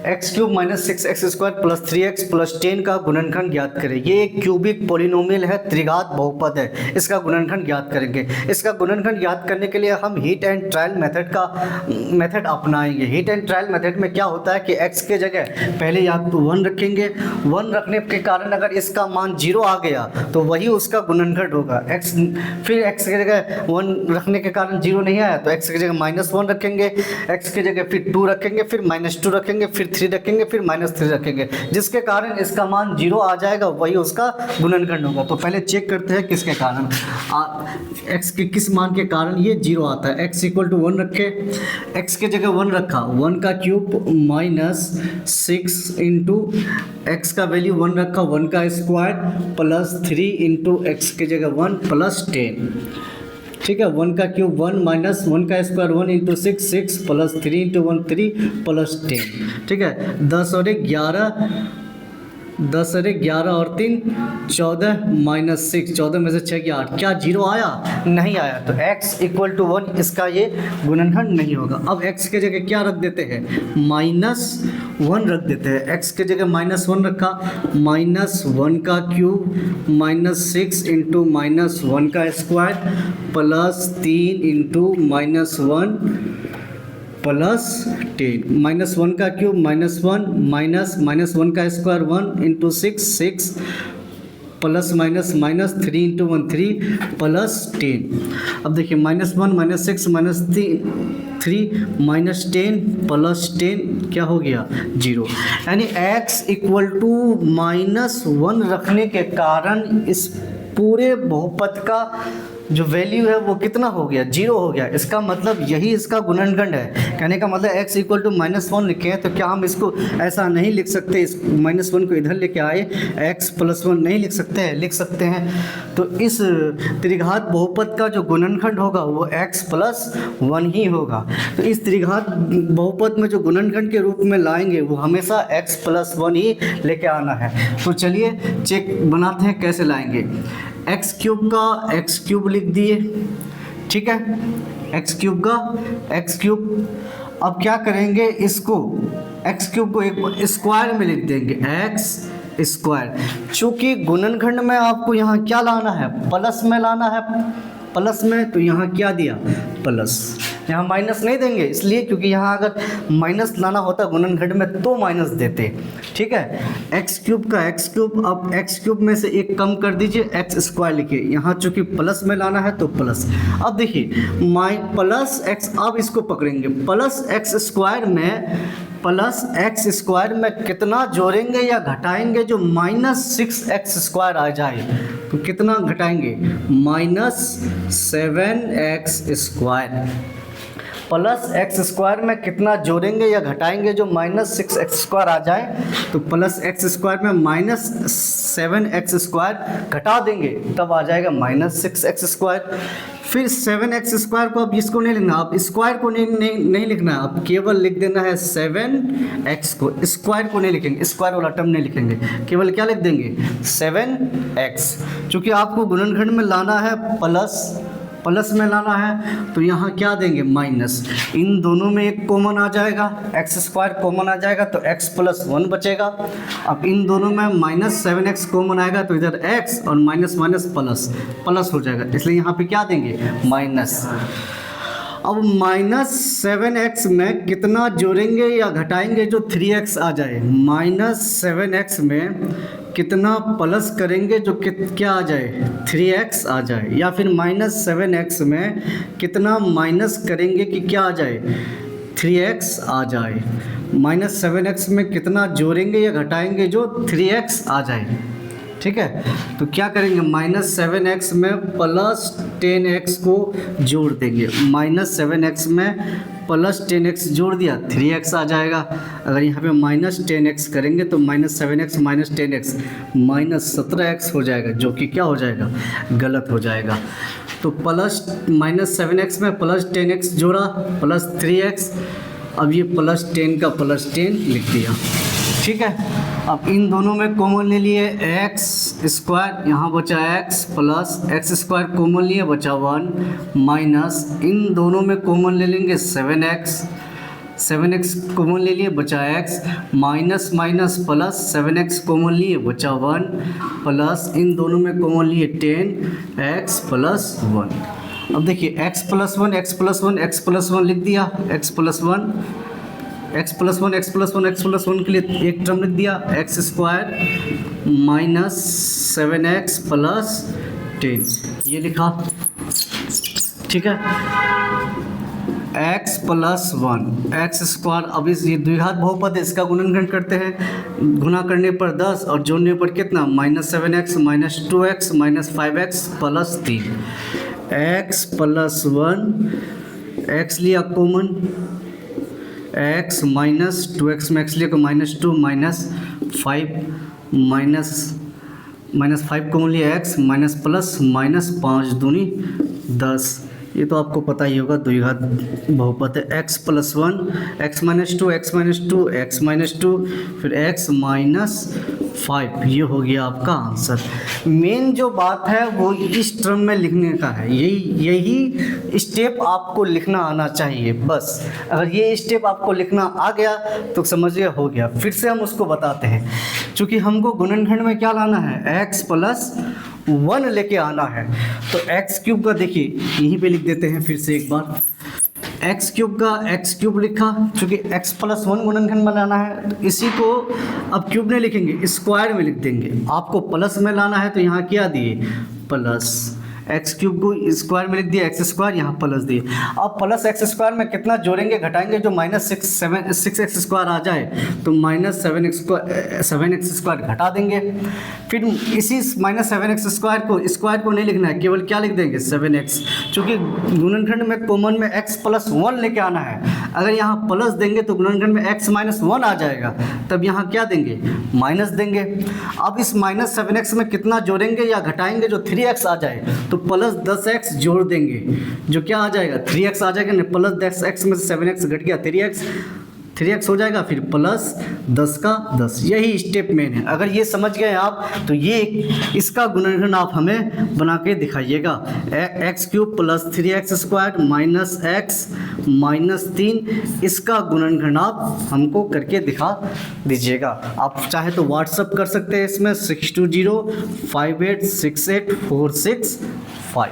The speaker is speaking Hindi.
X cube minus 6x² plus 3x plus 10 का गुणनखंड ज्ञात करें। ये एक क्यूबिक पोलिनोमियल है, त्रिघात बहुपद है, इसका गुणनखंड ज्ञात करेंगे। इसका गुणनखंड ज्ञात करने के लिए हम हीट एंड ट्रायल मेथड अपनाएंगे। हीट एंड ट्रायल मेथड में क्या होता है कि x के जगह पहले या तो 1 रखेंगे, 1 रखने के कारण अगर इसका मान 0 आ गया तो वही उसका गुणनखंड होगा। फिर x के जगह 1 रखने के कारण 0 नहीं आया तो x की जगह -1 रखेंगे, x की जगह फिर 2 रखेंगे, फिर -2 रखेंगे, फिर 3 रखेंगे, फिर -3 रखेंगे, जिसके कारण इसका मान 0 आ जाएगा, वही उसका गुणनखंड होगा। तो पहले चेक करते हैं किसके कारण, x के किस मान के कारण ये 0 आता है। x = 1 रखे, x की जगह 1 रखा, 1 का क्यूब -6 इंटू x का वैल्यू 1 रखा, 1 का स्क्वायर प्लस 3 इंटू x की जगह 1 प्लस 10। ठीक है, 1 का क्यूब 1 माइनस 1 का square 1 into 6 plus 3 into 1 3 plus 10। ठीक है, 10 और 11 और 3 14 -6, 14 में से 6 गया 8। क्या 0 आया? नहीं आया, तो x = 1 इसका ये गुणनखंड नहीं होगा। अब x के जगह क्या रख देते हैं, -1 रख देते हैं। x के जगह -1 रखा, -1 का क्यूब -6 इंटू -1 का स्क्वायर प्लस 3 इंटू -1 प्लस 10, -1 का क्यूब -1 माइनस 1 का square 1 into 6 plus minus 3 into 1 3 plus 10। अब देखिए -1 -6 -3 -10 प्लस 10 क्या हो गया, 0। यानी x = -1 रखने के कारण इस पूरे बहुपद का जो वैल्यू है वो कितना हो गया, 0 हो गया। इसका मतलब यही इसका गुणनखंड है। कहने का मतलब x = -1 लिखे हैं, तो क्या हम इसको ऐसा नहीं लिख सकते, इस -1 को इधर लेके आए, x + 1 नहीं लिख सकते हैं? लिख सकते हैं। तो इस त्रिघात बहुपद का जो गुणनखंड होगा वो x + 1 ही होगा। तो इस त्रिघात बहुपद में जो गुणनखंड के रूप में लाएंगे वो हमेशा x + 1 ही लेके आना है। तो चलिए चेक बनाते हैं कैसे लाएंगे। x³ का x³ लिख दिए, ठीक है, x³ का x³। अब क्या करेंगे, इसको x³ को एक स्क्वायर में लिख देंगे, x²। चूँकि गुणनखंड में आपको यहाँ क्या लाना है, प्लस में लाना है, प्लस में, तो यहाँ क्या दिया, प्लस। यहाँ माइनस नहीं देंगे इसलिए क्योंकि यहाँ अगर माइनस लाना होता गुणनखंड में तो माइनस देते। ठीक है, x³ का x³। अब x³ में से एक कम कर दीजिए, x² लिखिए। यहाँ चूँकि प्लस में लाना है तो प्लस। अब देखिए प्लस x, अब इसको पकड़ेंगे, प्लस x² में कितना जोड़ेंगे या घटाएंगे, जो -6x² आ जाए तो कितना घटाएंगे, -7x²। प्लस x² में कितना जोड़ेंगे या घटाएंगे, जो -6x² आ जाए तो प्लस x² में -7x² घटा देंगे तब आ जाएगा -6x²। फिर 7x² को अब इसको नहीं लिखना, अब स्क्वायर को नहीं लिखना है, अब केवल लिख देना है 7x को, स्क्वायर को नहीं लिखेंगे, स्क्वायर वाला टर्म नहीं लिखेंगे, केवल क्या लिख देंगे, 7x। चूँकि आपको गुणनखंड में लाना है प्लस में लाना है तो यहाँ क्या देंगे, माइनस। इन दोनों में एक कॉमन आ जाएगा, x² कॉमन आ जाएगा तो x + 1 बचेगा। अब इन दोनों में -7x कॉमन आएगा तो इधर x और माइनस प्लस हो जाएगा, इसलिए यहाँ पे क्या देंगे, माइनस। अब -7x में कितना जोड़ेंगे या घटाएंगे, जो 3x आ जाए, -7x में कितना प्लस करेंगे जो क्या आ जाए, 3x आ जाए, या फिर -7x में कितना माइनस करेंगे कि क्या आ जाए, 3x आ जाए। -7x में कितना जोड़ेंगे या घटाएंगे जो 3x आ जाए। ठीक है, तो क्या करेंगे, -7x में +10x को जोड़ देंगे, -7x में +10x जोड़ दिया 3x आ जाएगा। अगर यहाँ पे -10x करेंगे तो -7x -10x -17x हो जाएगा, जो कि क्या हो जाएगा, गलत हो जाएगा। तो -7x में +10x जोड़ा +3x, अब ये +10 का +10 लिख दिया। ठीक है, अब इन दोनों में कॉमन ले लिए, x², यहाँ बचा x प्लस x² कॉमन लिए, बचा 1 माइनस, इन दोनों में कॉमन ले लेंगे 7x 7x कॉमन ले लिए बचा x, minus minus plus 7x common लिए बचा 1 प्लस इन दोनों में कॉमन लिए 10x प्लस 1। अब देखिए x plus 1 x plus 1 x plus 1 लिख दिया, x plus 1 x plus 1 x plus 1 x plus 1 के लिए एक टर्म लिख दिया x square minus 7x plus 10 ये लिखा, ठीक है। x प्लस 1 एक्स स्क्वायर, अब इस ये द्विघात बहुपद है इसका गुणनखंड करते हैं, गुना करने पर 10 और जोड़ने पर कितना minus 7x minus 2x minus 5x plus 3। x plus 1 x लिया कॉमन, x माइनस 2x में x लिया को माइनस 2 माइनस 5 माइनस 5 कॉमन लिया x माइनस प्लस माइनस 5 दूनी 10। ये तो आपको पता ही होगा द्विघात बहुपद है। x plus 1 x minus 2 x minus 2 x minus 2 फिर x माइनस 5, ये हो गया आपका आंसर। मेन जो बात है वो इस टर्म में लिखने का है, यही स्टेप आपको लिखना आना चाहिए बस। अगर ये स्टेप आपको लिखना आ गया तो समझिए हो गया। फिर से हम उसको बताते हैं, क्योंकि हमको गुणनखंड में क्या लाना है x प्लस 1 लेके आना है। तो x क्यूब का देखिए यहीं पे लिख देते हैं फिर से एक बार, एक्स क्यूब का एक्स क्यूब लिखा, क्योंकि x प्लस 1 गुणनखंड बनाना है। तो इसी को अब क्यूब नहीं लिखेंगे, स्क्वायर में लिख देंगे। आपको प्लस में लाना है तो यहाँ क्या दिए प्लस, एक्स क्यूब को स्क्वायर में लिख दिया एक्स स्क्वायर, यहाँ प्लस दिए। अब प्लस एक्स स्क्वायर में कितना जोड़ेंगे घटाएंगे, जो माइनस 6x स्क्वायर आ जाए तो माइनस 7x स्क्वायर घटा देंगे। फिर इसी माइनस 7x स्क्वायर को नहीं लिखना है, केवल क्या लिख देंगे 7x, क्योंकि गुणनखंड में कॉमन में x प्लस 1 लेके आना है। अगर यहाँ प्लस देंगे तो गुणनखंड में x माइनस 1 आ जाएगा, तब यहाँ क्या देंगे माइनस देंगे। अब इस माइनस 7x में कितना जोड़ेंगे या घटाएंगे, जो 3x आ जाए तो प्लस 10x जोड़ देंगे, जो क्या आ जाएगा 3x आ जाएगा। नहीं प्लस 10x में से 7x घट गया 3x हो जाएगा, फिर प्लस 10 का 10। यही स्टेप मेन है। अगर ये समझ गए आप तो ये इसका गुणनखंड आप हमें बना के दिखाइएगा। X cube plus 3x square minus x minus 3, इसका गुणनखंड आप हमको करके दिखा दीजिएगा। आप चाहे तो व्हाट्सअप कर सकते हैं इसमें 620586846 5।